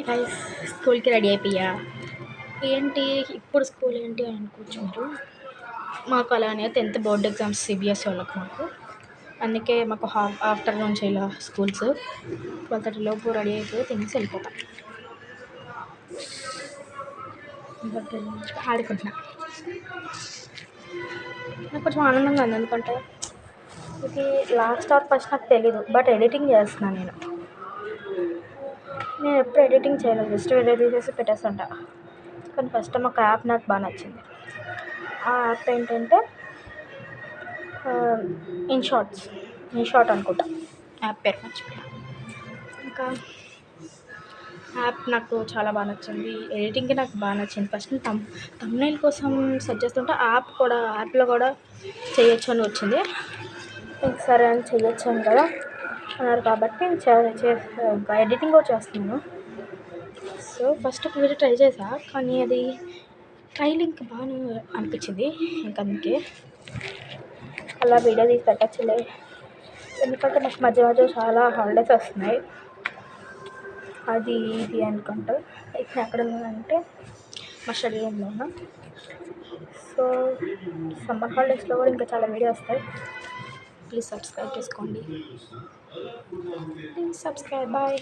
Guys స్కూల్కి ready అయిపోయా. ఏంటి ఇప్పుడు స్కూల్ ఏంటి అని అనుకోవచ్చు మీరు. మాకు అలానే 10th బోర్డ్ ఎగ్జామ్స్ సిబిఎస్ఈ వాళ్ళకి మాకు, అందుకే మాకు ఆఫ్టర్నూన్ ఇలా స్కూల్స్ 12:30 లోపు రెడీ అయిపోయి తినేసి వెళ్ళిపోతాం. ఆడుకుంటున్నా. నాకు కొంచెం ఆనందంగా ఉంది, ఎందుకంటే ఇది లాస్ట్ ఆర్ ఫస్ట్ నాకు తెలీదు, బట్ ఎడిటింగ్ చేస్తున్నాను నేను ఎప్పుడు ఎడిటింగ్ చేయలేదు, జస్ట్ వీడియో తీసేసి పెట్టేస్తుంటా. కానీ ఫస్ట్ టైం ఒక యాప్ నాకు బాగా నచ్చింది. ఆ యాప్ ఏంటంటే ఇన్షాట్ అనుకుంటా యాప్ పేరు, మర్చిపోయా. ఇంకా యాప్ నాకు చాలా బాగా నచ్చింది, ఎడిటింగ్కి నాకు బాగా నచ్చింది. ఫస్ట్ థంబ్నెయిల్ కోసం సెర్చ్ చేస్తుంటే యాప్లో కూడా చేయొచ్చు అని వచ్చింది. సరే అని చేయొచ్చాను కదా అన్నారు కాబట్టి ఇంకా ఎడిటింగ్ కూడా చేస్తున్నాను. సో ఫస్ట్ ఒక వీడియో ట్రై చేసా, కానీ అది ట్రైలింగ్ బాగా అనిపించింది. ఇంకా అందుకే అలా వీడియో తీసి పెట్టచ్చులే, ఎందుకంటే నాకు మధ్య మధ్య చాలా హాలిడేస్ వస్తున్నాయి. అది ఇది అనుకుంటూ ఇప్పుడు ఎక్కడ ఉన్నానంటే మా స్టడీ రూమ్లో ఉన్నా. సో సమ్మర్ హాలిడేస్లో కూడా ఇంకా చాలా వీడియో వస్తాయి. ప్లీజ్ సబ్స్క్రైబ్ చేసుకోండి. బాయ్.